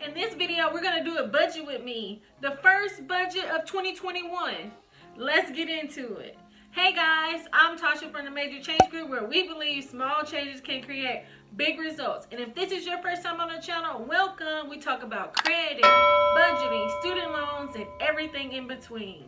In this video, we're gonna do a budget with me. The first budget of 2021. Let's get into it. Hey guys, I'm Tasha from the Major Change Group, where we believe small changes can create big results. And if this is your first time on the channel, welcome. We talk about credit, budgeting, student loans, and everything in between.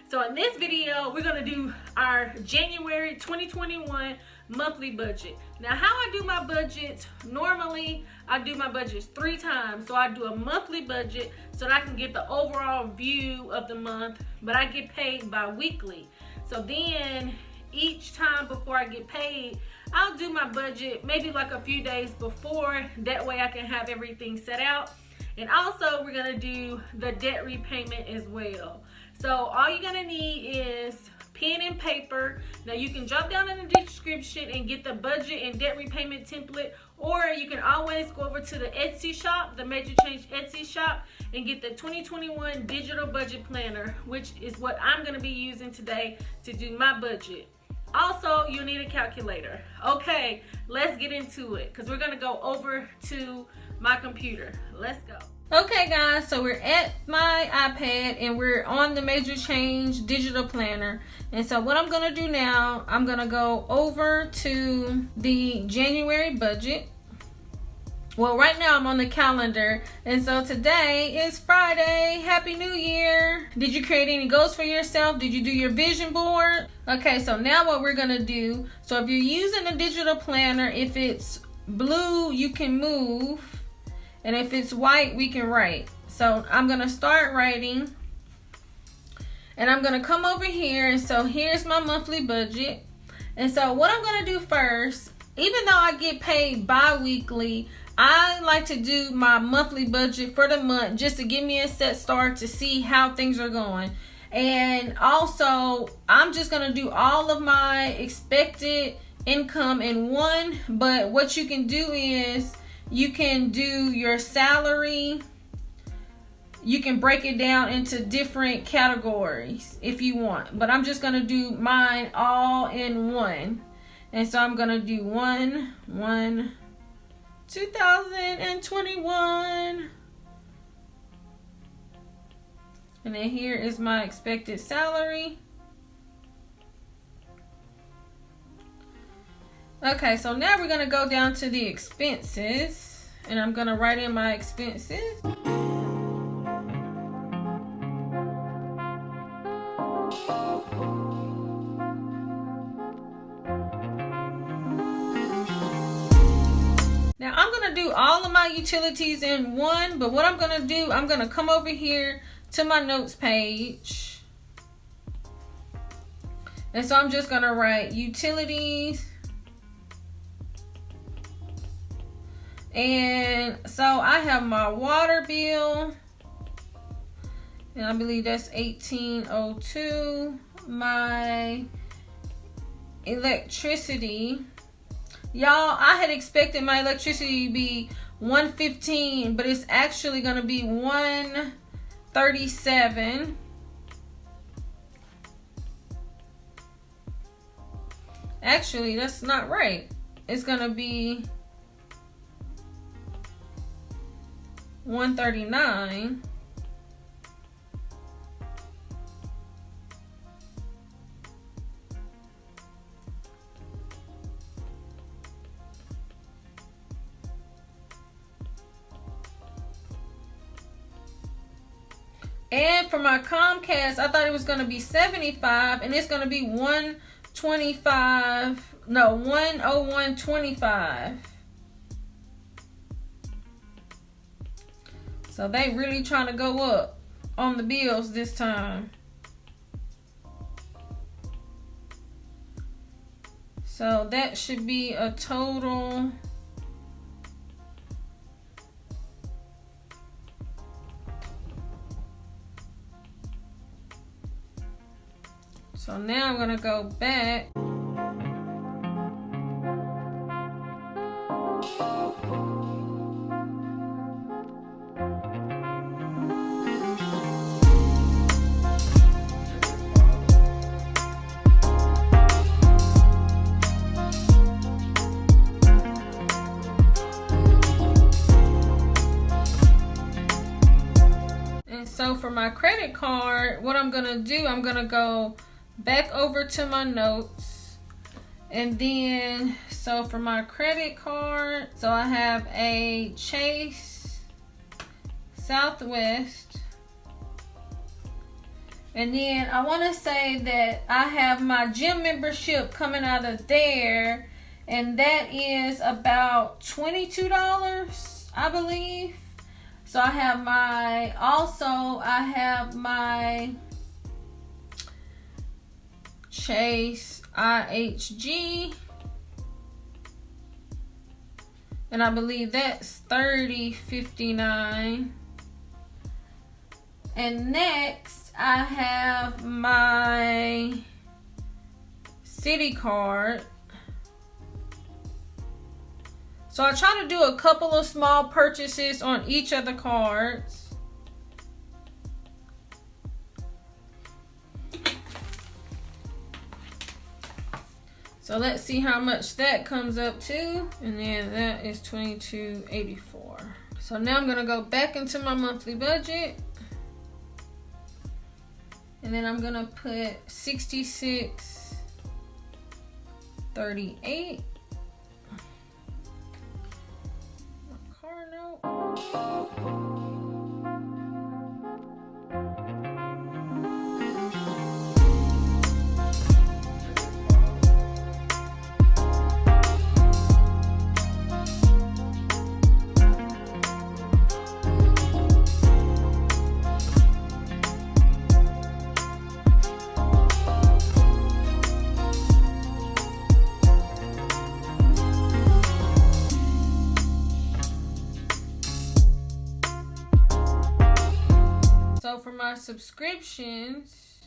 So in this video, we're gonna do our January 2021 monthly budget. Now, how I do my budgets, normally I do my budgets 3 times. So I do a monthly budget so that I can get the overall view of the month, but I get paid bi-weekly. So then each time before I get paid, I'll do my budget maybe like a few days before. That way I can have everything set out. And also we're gonna do the debt repayment as well. So all you're gonna need is pen and paper. Now you can drop down in the description and get the budget and debt repayment template, or you can always go over to the Etsy shop, the Major Change Etsy shop, and get the 2021 digital budget planner, which is what I'm gonna be using today to do my budget. Also, you'll need a calculator. Okay, let's get into it because we're gonna go over to my computer. Let's go. Okay guys, so we're at my iPad and we're on the Major Change digital planner. And so what I'm gonna do now, I'm gonna go over to the January budget. Well, right now I'm on the calendar, and so today is Friday. Happy New Year. Did you create any goals for yourself? Did you do your vision board? Okay, so now what we're gonna do, so if you're using a digital planner, if it's blue, you can move, and if it's white, we can write. So I'm gonna start writing, and I'm gonna come over here, and so here's my monthly budget. And so what I'm gonna do first, even though I get paid bi-weekly, I like to do my monthly budget for the month just to give me a set start to see how things are going. And also, I'm just going to do all of my expected income in one. But what you can do is you can do your salary. You can break it down into different categories if you want. But I'm just going to do mine all in one. And so I'm going to do 2021, and then here is my expected salary. Okay, so now we're gonna go down to the expenses, and I'm gonna write in my expenses. Now I'm going to do all of my utilities in one, but what I'm going to do, I'm going to come over here to my notes page. And so I'm just going to write utilities. And so I have my water bill, and I believe that's $18.02. My electricity, y'all, I had expected my electricity to be $115, but it's actually going to be $137. Actually, that's not right. It's going to be $139. And for my Comcast, I thought it was going to be $75, and it's going to be $101.25. So they really trying to go up on the bills this time. So that should be a total . So now I'm gonna go back. so for my credit card, what I'm gonna do, I'm gonna go back over to my notes. And then, so for my credit card, so I have a Chase Southwest. And then I want to say that I have my gym membership coming out of there. And that is about $22, I believe. So I have my Chase IHG. And I believe that's $30.59. And next I have my Citi card. So I try to do a couple of small purchases on each of the cards. So let's see how much that comes up to. And then that is $22.84. So now I'm gonna go back into my monthly budget. And then I'm gonna put $66.38. Car note. So for my subscriptions,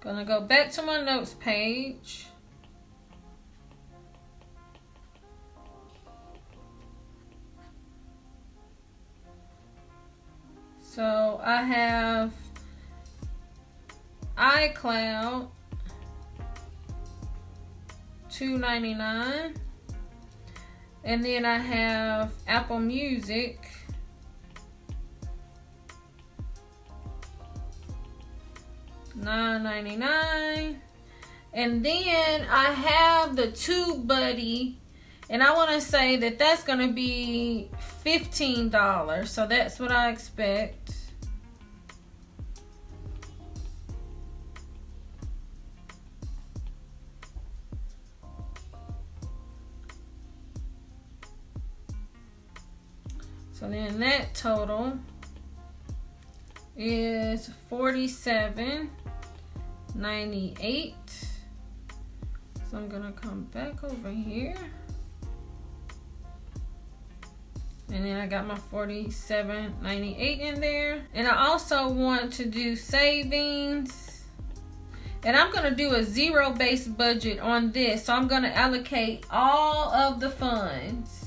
gonna go back to my notes page. So I have iCloud, $2.99. And then I have Apple Music, $9.99. And then I have the TubeBuddy, and I want to say that that's going to be $15. So that's what I expect. So then that total is $47.98. So I'm gonna come back over here. And then I got my $47.98 in there. And I also want to do savings. And I'm gonna do a zero-based budget on this. So I'm gonna allocate all of the funds.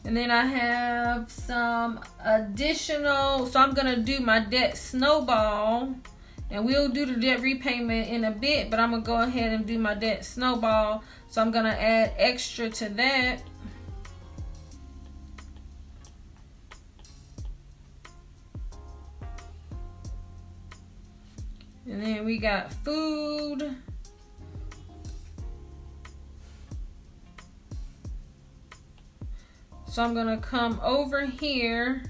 And then I have some additional, so I'm gonna do my debt snowball, and we'll do the debt repayment in a bit, but I'm gonna go ahead and do my debt snowball. So I'm gonna add extra to that. And then we got food. So I'm gonna come over here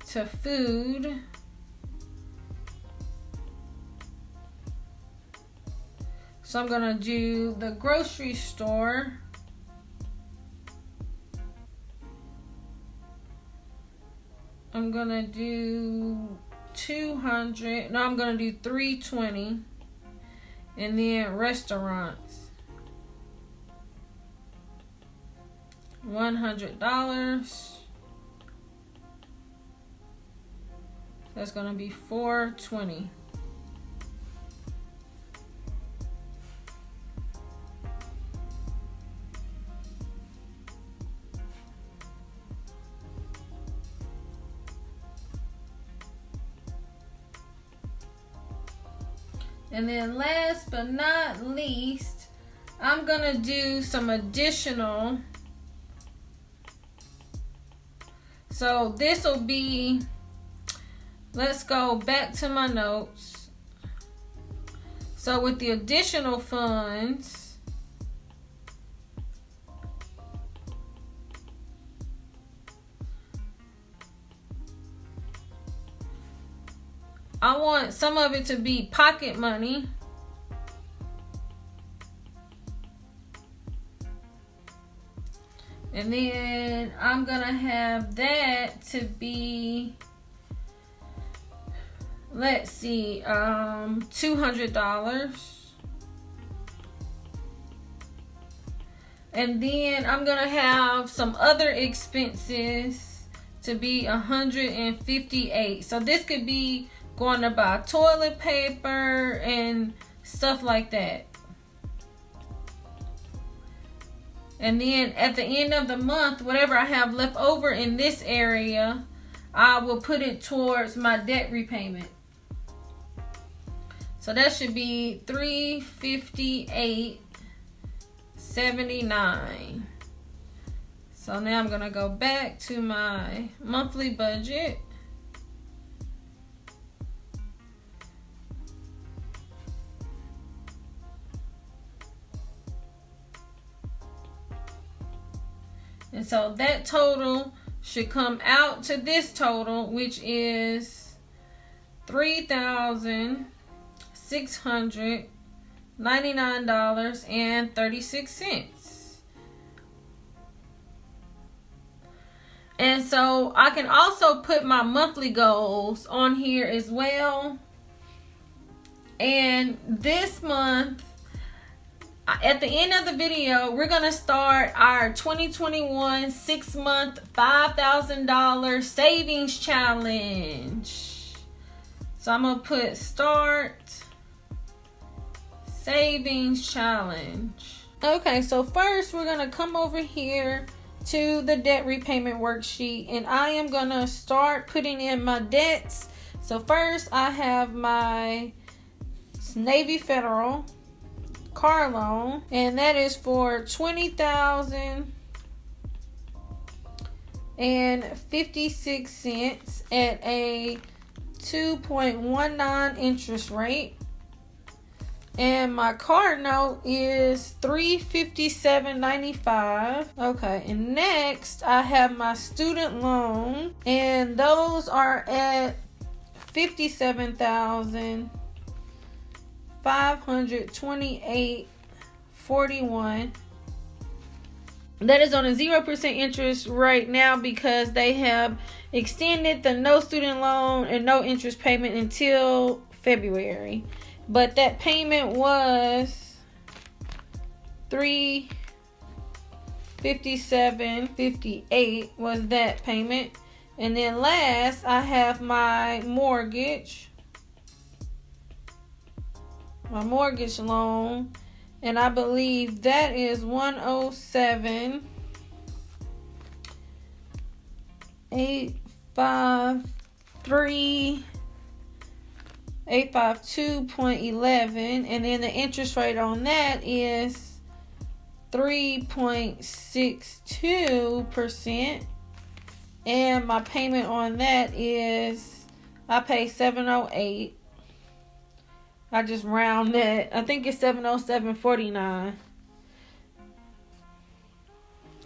to food. So I'm gonna do the grocery store. I'm gonna do 200, no, I'm gonna do 320. And then restaurants, $100. That's gonna be $420. And then last but not least, I'm gonna do some additional. So this will be, let's go back to my notes. So with the additional funds, I want some of it to be pocket money. And then I'm gonna have that to be, let's see, $200. And then I'm gonna have some other expenses to be $158. So this could be going to buy toilet paper and stuff like that. And then at the end of the month, whatever I have left over in this area, I will put it towards my debt repayment. So that should be $358.79. So now I'm gonna go back to my monthly budget. And so that total should come out to this total, which is $3,699.36. And so I can also put my monthly goals on here as well. And this month, at the end of the video, we're going to start our 2021 6-month $5,000 savings challenge. So I'm going to put start savings challenge. Okay, so first we're going to come over here to the debt repayment worksheet, and I am going to start putting in my debts. So first I have my Navy Federal car loan, and that is for $20,056 at a 2.19 interest rate. And my car note is $357.95. Okay, and next I have my student loan, and those are at $57,528.41. That is on a 0% interest right now because they have extended the no student loan and no interest payment until February. But that payment was $357.58 was that payment. And then last I have my mortgage loan, and I believe that is $107,852.11, and then the interest rate on that is 3.62%, and my payment on that is, I pay $708. I just round that. I think it's $707.49.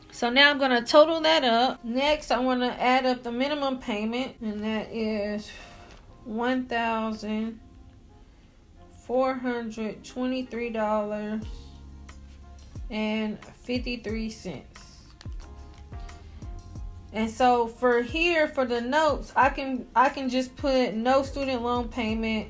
So now I'm going to total that up. Next, I want to add up the minimum payment, and that is $1,423.53. And so for here, for the notes, I can just put no student loan payment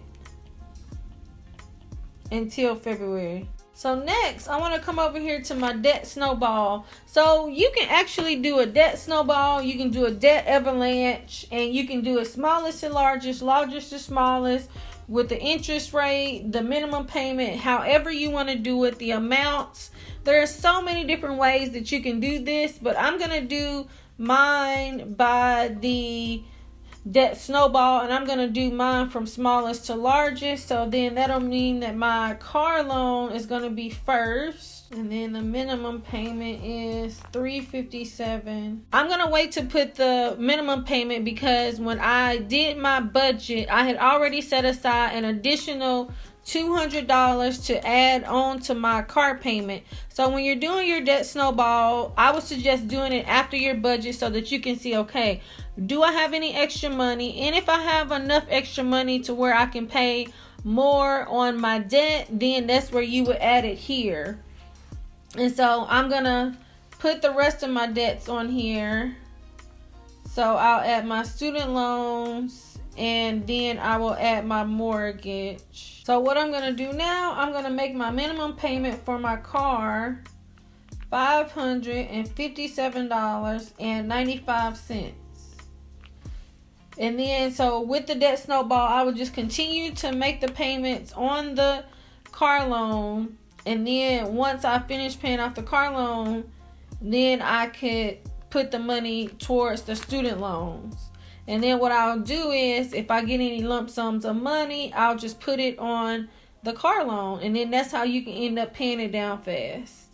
until February. So next, I want to come over here to my debt snowball. So you can actually do a debt snowball, you can do a debt avalanche, and you can do it smallest to largest, largest to smallest, with the interest rate, the minimum payment, however you want to do it, the amounts. There are so many different ways that you can do this, but I'm going to do mine by the debt snowball, and I'm going to do mine from smallest to largest. So then that'll mean that my car loan is going to be first, and then the minimum payment is $357. I'm going to wait to put the minimum payment because when I did my budget, I had already set aside an additional $200 to add on to my car payment. So when you're doing your debt snowball, I would suggest doing it after your budget so that you can see, okay, do I have any extra money? And if I have enough extra money to where I can pay more on my debt, then that's where you would add it here. And so I'm gonna put the rest of my debts on here. So I'll add my student loans, and then I will add my mortgage. So what I'm going to do now, I'm going to make my minimum payment for my car $557.95. And then, so with the debt snowball, I would just continue to make the payments on the car loan. And then once I finish paying off the car loan, then I could put the money towards the student loans. And then what I'll do is, if I get any lump sums of money, I'll just put it on the car loan. And then that's how you can end up paying it down fast.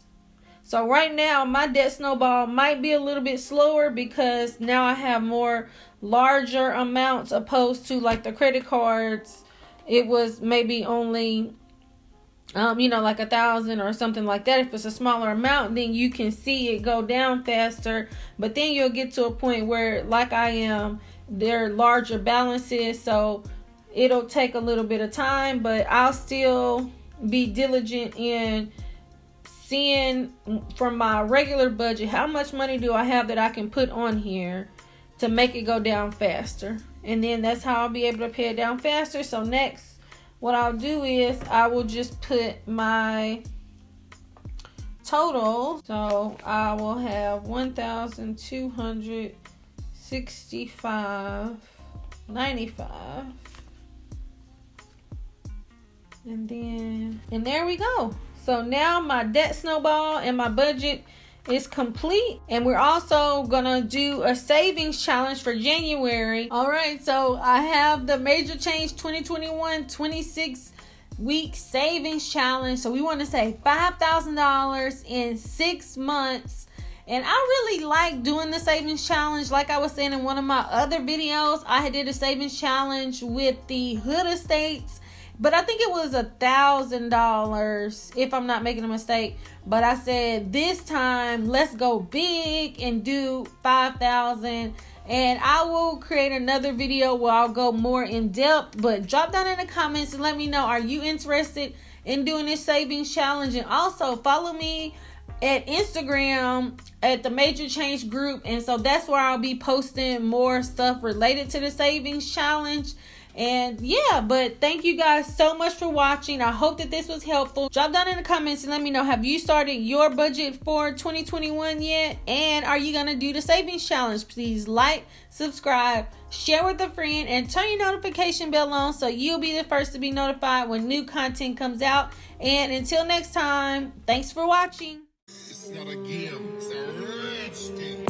So right now, my debt snowball might be a little bit slower because now I have more larger amounts opposed to like the credit cards. It was maybe only, like 1,000 or something like that. If it's a smaller amount, then you can see it go down faster. But then you'll get to a point where, like I am, they're larger balances, so it'll take a little bit of time, but I'll still be diligent in seeing from my regular budget how much money do I have that I can put on here to make it go down faster. And then that's how I'll be able to pay it down faster. So next, what I'll do is I will just put my total. So I will have $1,265.95. And there we go. So now my debt snowball and my budget is complete, and we're also gonna do a savings challenge for January. All right, so I have the Major Change 2021 26 week savings challenge. So we want to save $5,000 in 6 months. And I really like doing the savings challenge. Like I was saying in one of my other videos, I did a savings challenge with the Hood Estates, but I think it was $1,000 if I'm not making a mistake. But I said this time, let's go big and do 5,000. And I will create another video where I'll go more in depth. But drop down in the comments and let me know, are you interested in doing this savings challenge? And also follow me at Instagram at the Major Change Group. And so that's where I'll be posting more stuff related to the savings challenge. And yeah, but thank you guys so much for watching. I hope that this was helpful. Drop down in the comments and let me know, have you started your budget for 2021 yet? And are you going to do the savings challenge? Please like, subscribe, share with a friend, and turn your notification bell on so you'll be the first to be notified when new content comes out. And until next time, thanks for watching. It's not a game, it's a rich thing.